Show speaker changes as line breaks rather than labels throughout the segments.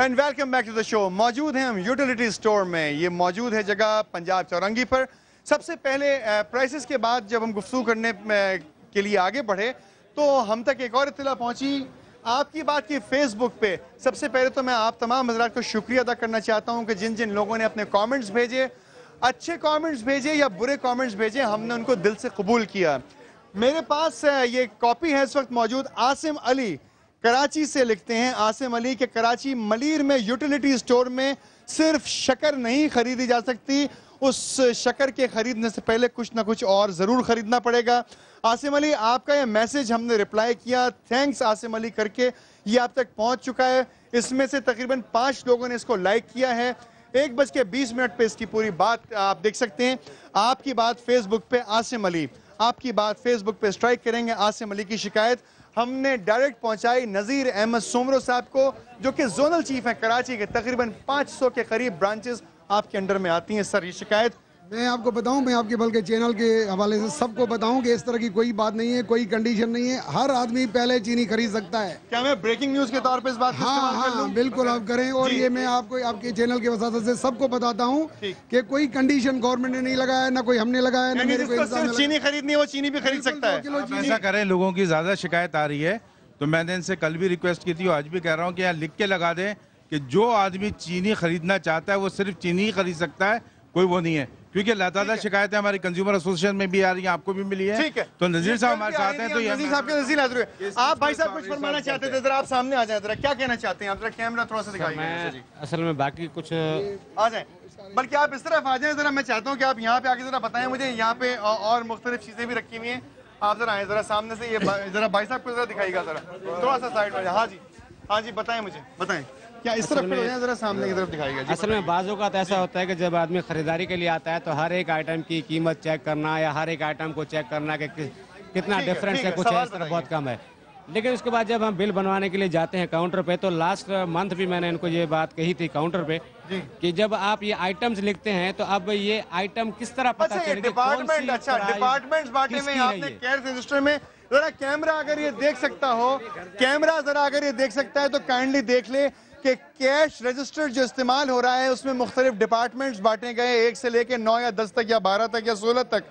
And welcome back to the show. मौजूद हैं हम यूटिलिटी स्टोर में। ये मौजूद है जगह पंजाब चौरंगी पर। सबसे पहले प्राइसेस के बाद जब हम गुफ्तगू करने के लिए आगे बढ़े तो हम तक एक और इत्तला पहुंची आपकी बात की फेसबुक पे। सबसे पहले तो मैं आप तमाम हज़रात को शुक्रिया अदा करना चाहता हूं कि जिन जिन लोगों ने अपने कमेंट्स भेजे, अच्छे कमेंट्स भेजे या बुरे कमेंट्स भेजे, हमने उनको दिल से कबूल किया। मेरे पास ये कॉपी है इस वक्त मौजूद। आसिम अली कराची से लिखते हैं, आसिम अली के कराची मलीर में यूटिलिटी स्टोर में सिर्फ शक्कर नहीं खरीदी जा सकती, उस शक्कर के खरीदने से पहले कुछ ना कुछ और ज़रूर खरीदना पड़ेगा। आसिम अली, आपका ये मैसेज हमने रिप्लाई किया, थैंक्स आसिम अली करके, ये आप तक पहुंच चुका है। इसमें से तकरीबन 5 लोगों ने इसको लाइक किया है। 1:20 पे इसकी पूरी बात आप देख सकते हैं। आपकी बात फेसबुक पे आसिम अली, आपकी बात फेसबुक पे स्ट्राइक करेंगे। आसिम अली की शिकायत हमने डायरेक्ट पहुंचाई नज़ीर अहमद सोमरो साहब को, जो कि जोनल चीफ है कराची के। तकरीबन 500 के करीब ब्रांचेस आपके अंडर में आती हैं। सर, ये शिकायत
मैं आपको बताऊं, मैं आपके बल्कि चैनल के हवाले से सबको बताऊं कि इस तरह की कोई बात नहीं है, कोई कंडीशन नहीं है। हर आदमी पहले चीनी खरीद सकता है।
क्या मैं ब्रेकिंग न्यूज़ के तौर पे इस बात को इस्तेमाल कर लूं?
बिल्कुल आप करें। और ये मैं आपको आपके चैनल के वसात से सबको बताता हूँ कि कोई कंडीशन गवर्नमेंट ने नहीं लगाया, ना कोई हमने लगाया, ना मेरे को।
चीनी खरीदनी है वो चीनी भी खरीद सकता है।
ऐसा करें, लोगों की ज्यादा शिकायत आ रही है तो मैंने इनसे कल भी रिक्वेस्ट की थी, आज भी कह रहा हूँ कि यहाँ लिख के लगा दें कि जो आदमी चीनी खरीदना चाहता है वो सिर्फ चीनी ही खरीद सकता है, कोई वो नहीं है। क्योंकि लगातार शिकायतें हमारी कंज्यूमर एसोसिएशन में भी आ रही है, आपको भी मिली है।
ठीक है,
तो नजीर साहब हमारे साथ हैं, तो
नजीर साहब के नजीर हाजिर हुए। आप भाई साहब कुछ फरमाना चाहते थे, जरा आप सामने आ जाए, जरा क्या कहना चाहते हैं आप? जरा कैमरा थोड़ा सा दिखाइए।
असल में बाकी कुछ
आ जाए, बल्कि आप इस तरफ आ जाए जरा। मैं चाहता हूँ कि आप यहाँ पे आके जरा बताएं मुझे, यहाँ पे और मुख्तलिफ चीजें भी रखी हुई हैं। आप जरा आए जरा सामने से, ये जरा भाई साहब को जरा दिखाइएगा, जरा थोड़ा सा साइड में। हाँ जी, हाँ जी, बताएं मुझे, बताएं क्या इस तरफ पे जरा सामने की तरफ दिखाइएगा।
असल में बाज़ों का ऐसा होता है कि जब आदमी खरीदारी के लिए आता है तो हर एक आइटम की कीमत चेक करना या हर एक आइटम को चेक करना कि कितना डिफरेंस है, कुछ है, इस तरह बहुत कम है। लेकिन उसके बाद जब हम बिल बनवाने के लिए जाते हैं काउंटर पे, तो लास्ट मंथ भी मैंने इनको ये बात कही थी काउंटर पे कि जब आप ये आइटम्स लिखते हैं तो अब ये आइटम किस तरह पता चलेगा?
डिपार्टमेंट, अच्छा डिपार्टमेंट्स बांटे में आपने कैश रजिस्टर में जरा कैमरा अगर ये देख सकता हो, कैमरा जरा अगर ये देख सकता है तो काइंडली देख ले कि कैश रजिस्टर जो इस्तेमाल हो रहा है उसमें मुख्तलिफ डिपार्टमेंट्स बांटे गए, 1 से लेके 9 या 10 तक या 12 तक या 16 तक।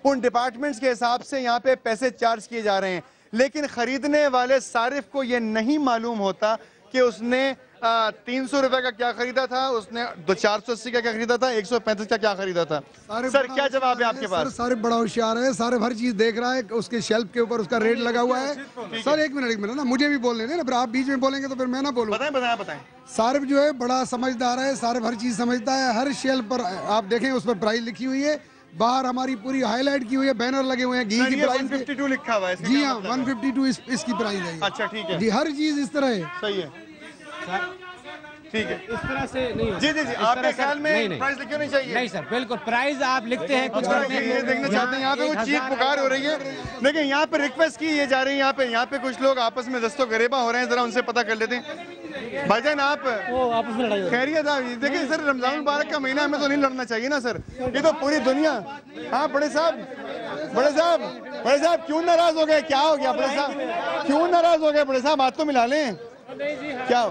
उन डिपार्टमेंट्स के हिसाब से यहाँ पे पैसे चार्ज किए जा रहे हैं, लेकिन खरीदने वाले सारिफ को ये नहीं मालूम होता कि उसने 300 रुपए का क्या खरीदा था, उसने 480 का क्या खरीदा था, 135 का क्या खरीदा था। सर क्या जवाब है आपके पास?
सारे बड़ा होशियार है, सारे हर चीज देख रहा है, उसके शेल्फ के ऊपर उसका रेट लगा हुआ है। सर एक मिनट ना, मुझे भी बोलने दें ना, फिर आप बीच में बोलेंगे तो फिर मैं ना बोलूं।
बताएं।
सारिफ जो है बड़ा समझदार है, सारिफ हर चीज समझता है। हर शेल्फ पर आप देखें उस पर प्राइस लिखी हुई है, बाहर हमारी पूरी हाईलाइट की हुई है, बैनर लगे हुए हैं, घी की प्राइस
152 लिखा हुआ है।
जी हाँ, 152 इसकी प्राइस है।
अच्छा ठीक है
जी, हर चीज इस तरह है।
सही है, ठीक है।
इस तरह से नहीं होता।
जी आपके ख्याल में प्राइस लिखी होनी चाहिए?
नहीं सर, बिल्कुल प्राइस आप लिखते हैं कुछ
ये देखना चाहते हैं यहाँ पे कुछ चीख पुकार हो रही है, लेकिन यहाँ पे रिक्वेस्ट की ये जा रही है, यहाँ पे कुछ लोग आपस में दस्तो गरेबा हो रहे हैं, जरा उनसे पता कर लेते हैं। भाईजान आप आपस में लड़ाई खैरियत है? देखिए सर, रमजान मुबारक का महीना, हमें तो नहीं लड़ना चाहिए ना सर, ये तो पूरी दुनिया। हाँ बड़े साहब क्यों नाराज हो गए? क्या हो गया बड़े साहब, क्यों नाराज हो गए बड़े साहब? हाथ तो मिला लें। क्या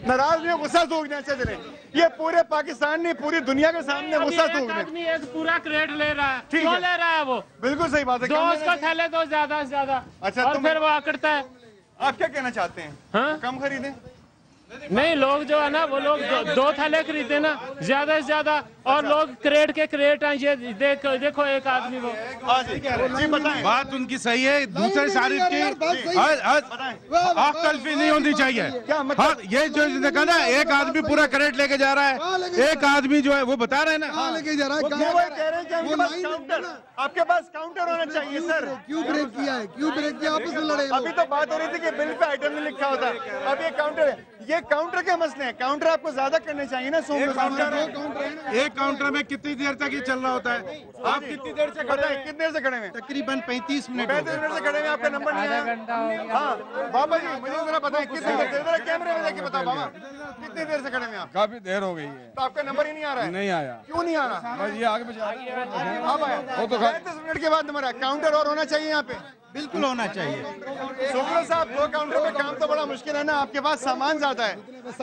नाराज नहीं, गुस्सा सूखने से चले। ये पूरे पाकिस्तान नहीं, पूरी दुनिया के सामने गुस्सा सूखने।
एक पूरा क्रेट ले रहा है,
ठीक
है, ले रहा है वो,
बिल्कुल सही बात है।
दो उसको थैले दो ज्यादा से ज्यादा।
अच्छा,
और फिर वो आकड़ता है।
आप क्या कहना चाहते हैं?
हाँ?
कम खरीदें?
नहीं, लोग जो है ना वो लोग दो थैले खरीदे ना ज्यादा से ज्यादा, और लोग क्रेट के क्रेट हैं। ये देखो एक आदमी वो।
जी बताएं।
बात उनकी सही है। दूसरे सारिफ की तलफी नहीं होनी चाहिए। हाँ, ये जो कहा ना, एक आदमी पूरा क्रेट लेके जा रहा है, एक आदमी जो है वो बता रहे हैं ना
लेके जा रहा है।
आपके पास काउंटर होना चाहिए सर।
क्यों ब्रेक किया है? क्यों ब्रेक किया? आपस में लड़े।
अभी तो बात हो रही थी कि बिल पे आइटम नहीं लिखा होता, अब ये काउंटर है। ये काउंटर के मसले हैं, काउंटर आपको ज्यादा करने चाहिए ना।
एक काउंटर में कितनी देर तक ये चल रहा होता है? आप कितनी देर से खड़े हैं?
कितनी देर से खड़े हैं?
तकरीबन 35 मिनट
35 मिनट से खड़े हैं। आपका नंबर नहीं आया? हाँ बाबा जी, मुझे जरा बताएं कितनी देर से? कैमरे में लेके बताओ बाबा, कितनी देर से खड़े हैं आप?
काफी देर हो गई है।
तो आपका नंबर ही नहीं आ रहा है?
नहीं आया।
क्यों नहीं आ रहा?
बस ये आगे बचा
अब आया। वो तो 35 मिनट के बाद नंबर आया। काउंटर और होना चाहिए यहाँ पे।
बिल्कुल होना चाहिए।
सोमलो साहब, 2 काउंटर पे काम तो बड़ा मुश्किल है ना, आपके पास सामान ज्यादा है,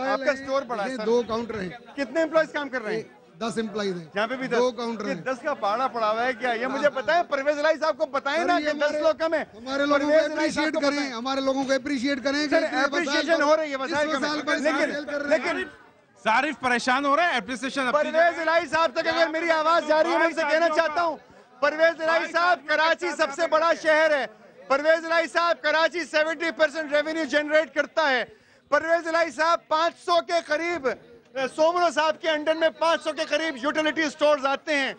आपका स्टोर बड़ा है।
2 काउंटर हैं।
कितने एम्प्लॉइज काम कर रहे हैं?
10 एम्प्लॉइज हैं।
यहाँ पे भी
2 काउंटर हैं।
10 का भाड़ा पड़ा हुआ है क्या? ये मुझे पता है। परवेज इलाही साहब को बताएं ना कि 10 लोग कम है।
हमारे लोगों को अप्रिशिएट करें, हमारे लोगों को अप्रिशिएट करें।
एप्रिशिएशन हो रही है, लेकिन
सारिफ परेशान हो रहे हैं। एप्रिसिएशन
परवेज इलाही साहब तक अगर मेरी आवाज जा रही है, मैं उनसे कहना चाहता हूँ, परवेज इलाही साहब, कराची सबसे बड़ा शहर है। परवेज इलाही साहब, कराची 70% रेवेन्यू जनरेट करता है। परवेज इलाही साहब, 500 के करीब, सोमलो साहब के अंडर में 500 के करीब यूटिलिटी स्टोर्स आते हैं।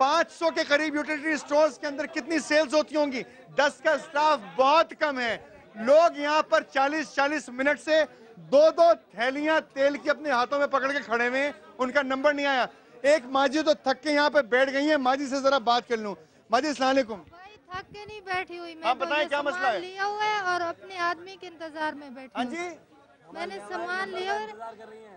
500 के करीब यूटिलिटी स्टोर्स के अंदर कितनी सेल्स होती होंगी? 10 का स्टाफ बहुत कम है। लोग यहाँ पर 40-40 मिनट से 2-2 थैलियां तेल की अपने हाथों में पकड़ के खड़े हुए हैं, उनका नंबर नहीं आया। एक माजी तो थक के यहाँ पे बैठ गई है। माजी से जरा बात कर लूं। माजी, अस्सलाम वालेकुम।
थक के नहीं बैठी हुई, मैं
आप बताएं क्या मसला है?
लिया हुआ है और अपने आदमी के इंतजार में बैठी।
हाँ जी,
मैंने सामान लिया।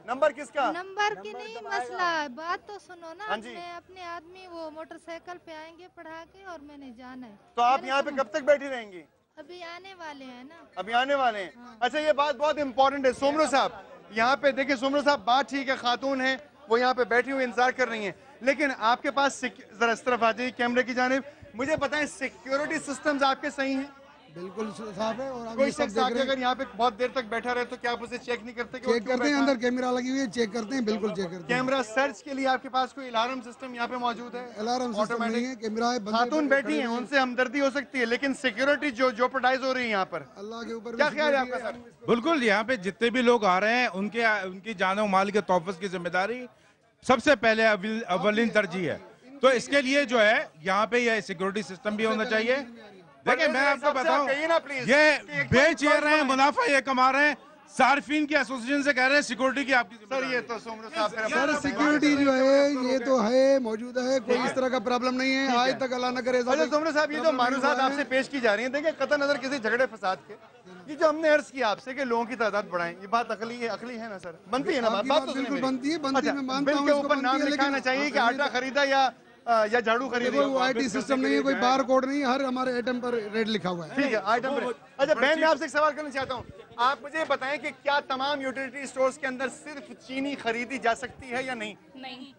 नंबर किसका?
नंबर की नहीं मसला है, बात तो सुनो ना।
हाँ जी।
मैं अपने आदमी वो मोटरसाइकिल पे आएंगे पढ़ा के और मैंने जाना है।
तो आप यहाँ पे कब तक बैठी रहेंगी?
अभी आने वाले हैं ना।
अभी आने वाले हैं। अच्छा, ये बात बहुत इंपॉर्टेंट है। सोमलो साहब, यहाँ पे देखिए, सोमलो साहब, बात ठीक है, खातून है, वो यहाँ पे बैठी हुई इंतजार कर रही हैं, लेकिन आपके पास जरा इस तरफ आ जाइए कैमरे की जानिब, मुझे बताएं सिक्योरिटी सिस्टम्स आपके सही हैं?
बिल्कुल साहब है। और
कोई शख्स आके अगर यहाँ पे बहुत देर तक बैठा रहे तो क्या आप उसे चेक नहीं करते?
चेक करते हैं, अंदर कैमरा लगी हुई है, चेक करते हैं, बिल्कुल चेक करते हैं।
कैमरा सर्च के लिए आपके पास कोई अलार्म सिस्टम यहाँ पे मौजूद है?
अलार्म सिस्टम नहीं है, कैमरा है।
खातून बैठी हैं, उनसे हमदर्दी हो सकती है, लेकिन सिक्योरिटी जो जोपर्डाइज हो रही है यहाँ पर,
अल्लाह के ऊपर
क्या ख्याल है आपका सर?
बिल्कुल, यहाँ पे जितने भी लोग आ रहे हैं उनकी जान और माल के तोहफ़्फ़ की जिम्मेदारी सबसे पहले अव्वलीन तरजीह है। तो इसके लिए जो है यहाँ पे ये सिक्योरिटी सिस्टम भी होना चाहिए। देखिए, मैं आपको बताऊं, ये बेच ये रहे हैं, मुनाफा ये कमा रहे हैं। सार्फिन की एसोसिएशन से कह रहे हैं सिक्योरिटी की आपकी
सर, ये तो सोमलो साहब,
सर सिक्योरिटी जो है ये तो है, मौजूद है, कोई इस तरह का प्रॉब्लम नहीं है आज तक, अल्लाह न करे।
अच्छा सोमलो साहब, ये जो मालूमात आपसे पेश की जा रही है, देखिए कतई नजर किसी झगड़े फसाद के, ये जो हमने अर्ज किया आपसे कि लोगों की तादाद बढ़ाएं, ये बात अकली है ना सर? बनती है ना बात? तो
बिल्कुल बनती है, बनती है, मैं मानता
बिल
हूँ।
के ऊपर नाम लिखाना चाहिए कि आटा खरीदा या झाड़ू खरीदा।
वो आईटी सिस्टम नहीं है, कोई बार कोड नहीं है, हर हमारे आइटम पर रेट लिखा हुआ है।
ठीक है, आइटम पर। अच्छा बहन, मैं आपसे एक सवाल करना चाहता हूँ, आप मुझे बताएं कि क्या तमाम यूटिलिटी स्टोर्स के अंदर सिर्फ चीनी खरीदी जा सकती है या नहीं?
नहीं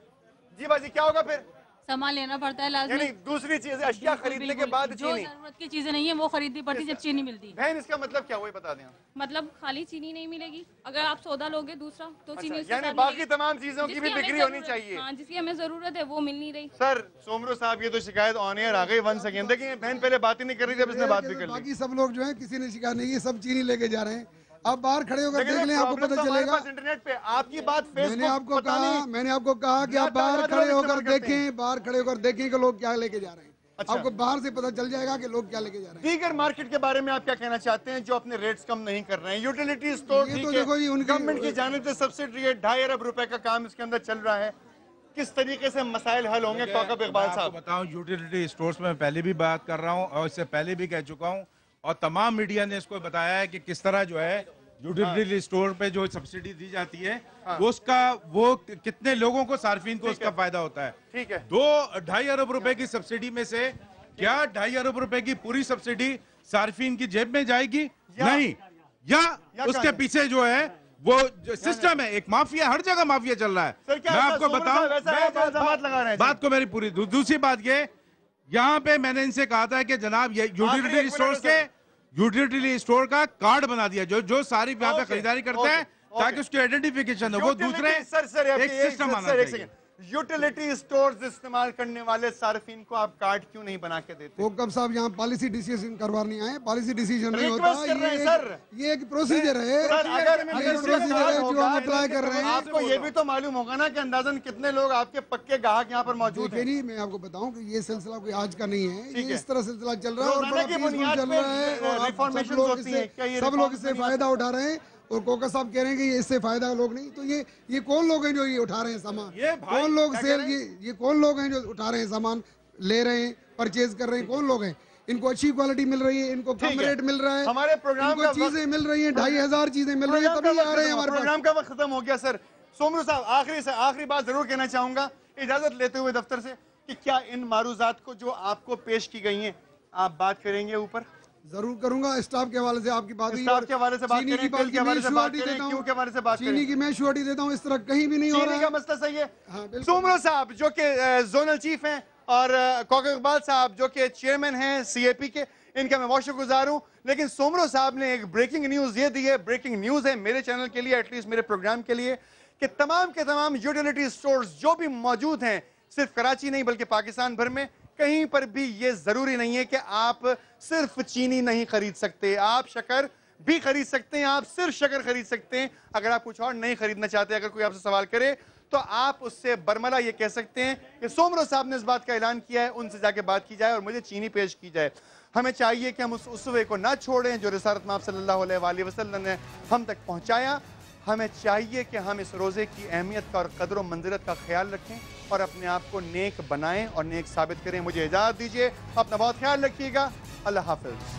जी बाजी, क्या होगा फिर?
सामान लेना पड़ता है लाजमी।
यानी दूसरी चीजें, अशिया खरीदने के बाद
जो
चीनी,
जरूरत की चीजें नहीं है वो खरीदनी पड़ती जब चीनी मिलती है।
बहन इसका मतलब क्या हुआ, बता दें आप।
मतलब खाली चीनी नहीं मिलेगी, अगर आप सौदा लोगे दूसरा तो चीनी उसके
यानी
साथ
बाकी
मिलेगी।
तमाम चीजों की भी
जिसकी हमें
बिक्री होनी
जरूरत-
चाहिए।
हाँ, जिसकी हमें जरूरत है वो मिल नहीं रही।
सर सोमरो साहब, ये तो शिकायत ऑन एयर आ गई। 1 सेकेंड देखिए, बहन पहले बात ही नहीं कर रही थी, अब इसने बात भी कर ली।
बाकी सब लोग जो है किसी ने शिकायत नहीं की, सब चीनी लेके जा रहे हैं। आप बाहर खड़े होकर देख लें, आपको पता चलेगा।
इंटरनेट पे आपकी बात,
मैंने आपको कहा कि आप बाहर खड़े होकर देखें, बाहर खड़े होकर देखें कि लोग क्या लेके जा रहे हैं।
अच्छा।
आपको बाहर से पता चल जाएगा कि लोग क्या लेके जा रहे हैं।
दीगर मार्केट के बारे में आप क्या कहना चाहते हैं जो अपने रेट्स कम नहीं कर रहे हैं? यूटिलिटी स्टोर,
ये तो देखो जी, उनकी
गवर्नमेंट की जानिब से सब्सिडी है, 2.5 अरब रुपए का काम इसके अंदर चल रहा है, किस तरीके से मसाइल हल होंगे? कौकब इकबाल साहब
बताऊं, यूटिलिटी स्टोर्स में पहले भी बात कर रहा हूं और इससे पहले भी कह चुका हूं, और तमाम मीडिया ने इसको बताया है कि किस तरह जो है यूटिलिटी स्टोर पे जो सब्सिडी दी जाती है वो कितने लोगों को, सार्फिन को उसका फायदा होता है।
ठीक है,
2-2.5 अरब रुपए की सब्सिडी में से क्या 2.5 अरब रुपए की पूरी सब्सिडी सार्फिन की जेब में जाएगी? नहीं, या उसके पीछे जो है वो सिस्टम है, एक माफिया, हर जगह माफिया चल रहा है। मैं आपको बताऊं, बात को मेरी पूरी। दूसरी बात ये, यहाँ पे मैंने इनसे कहा था कि जनाब ये यूटिलिटी स्टोर्स के यूटिलिटी स्टोर का कार्ड बना दिया, जो सारी यहाँ पे खरीदारी करते हैं ताकि उसकी आइडेंटिफिकेशन हो, वो दूसरे एक सिस्टम आना चाहिए।
यूटिलिटी स्टोर्स इस्तेमाल करने वाले सार्फिन को आप कार्ड क्यों नहीं बना के देते?
वो कब साहब यहाँ पॉलिसी डिसीजन करवा नहीं आए, पॉलिसी डिसीजन नहीं होता,
सर
ये एक प्रोसीजर है, जो हम अप्लाई कर रहे हैं।
आपको ये भी तो मालूम होगा ना कि अंदाजन कितने लोग आपके पक्के ग्राहक यहाँ पर मौजूद हैं।
नहीं, मैं आपको बताऊं कि ये सिलसिला कोई आज का नहीं है, ये इस तरह सिलसिला चल रहा है और बड़ा पीसफुल चल रहा है, सब लोग इससे फायदा उठा रहे हैं। और कोका साहब कह रहे हैं कि इससे फायदा लोग नहीं, तो ये कौन लोग हैं जो ये उठा रहे हैं सामान? कौन लोग ये कौन लोग हैं जो उठा रहे हैं सामान, ले रहे हैं, परचेज कर रहे हैं? कौन लोग हैं? इनको अच्छी क्वालिटी मिल रही है, इनको कम रेट मिल रहा है,
हमारे प्रोग्राम
को चीजें मिल रही हैं, 2500 चीजें मिल रही है, तभी आ रहे हैं हमारे पास।
प्रोग्राम का वक्त खत्म हो गया सर। सोमरू साहब, आखिरी बात जरूर कहना चाहूंगा इजाजत लेते हुए दफ्तर से कि क्या इन मारूजात को जो आपको पेश की गई हैं आप बात करेंगे ऊपर?
जरूर करूंगा। स्टाफ के हवाले से आपकी बात हुई,
स्टाफ के हवाले से बात
चीनी की
तेल के हवाले से बात करें, क्यों के हवाले से बात करें?
चीनी की मैं श्योरिटी देता हूँ, इस तरह कहीं भी नहीं हो रहा है।
का मसला सही है।
हाँ,
सोमरू साहब जो कि जोनल चीफ हैं और कौकब इकबाल साहब जो कि चेयरमैन हैं CAP के, इनका मैं बहुत शुक्रगुजार हूँ। लेकिन सोमरू साहब ने एक ब्रेकिंग न्यूज़ ये दी है, ब्रेकिंग न्यूज़ है मेरे चैनल के लिए, एटलीस्ट मेरे प्रोग्राम के लिए, कि तमाम के तमाम यूटिलिटी स्टोर्स जो भी मौजूद हैं सिर्फ कराची नहीं बल्कि पाकिस्तान भर में, कहीं पर भी ये ज़रूरी नहीं है कि आप सिर्फ चीनी नहीं खरीद सकते, आप शक्कर भी खरीद सकते हैं, आप सिर्फ शक्कर खरीद सकते हैं। अगर आप कुछ और नहीं खरीदना चाहते, अगर कोई आपसे सवाल करे तो आप उससे बरमला ये कह सकते हैं कि सोमरू साहब ने इस बात का ऐलान किया है, उनसे जाके बात की जाए और मुझे चीनी पेश की जाए। हमें चाहिए कि हम उस उसवे को ना छोड़ें जो रिसालत माब सल्लल्लाहु अलैहि वसल्लम ने हम तक पहुँचाया। हमें चाहिए कि हम इस रोज़े की अहमियत का और कदर व मंजिलत का ख्याल रखें और अपने आप को नेक बनाएं और नेक साबित करें। मुझे इजाज़त दीजिए, अपना बहुत ख्याल रखिएगा। अल्लाह हाफ़िज़।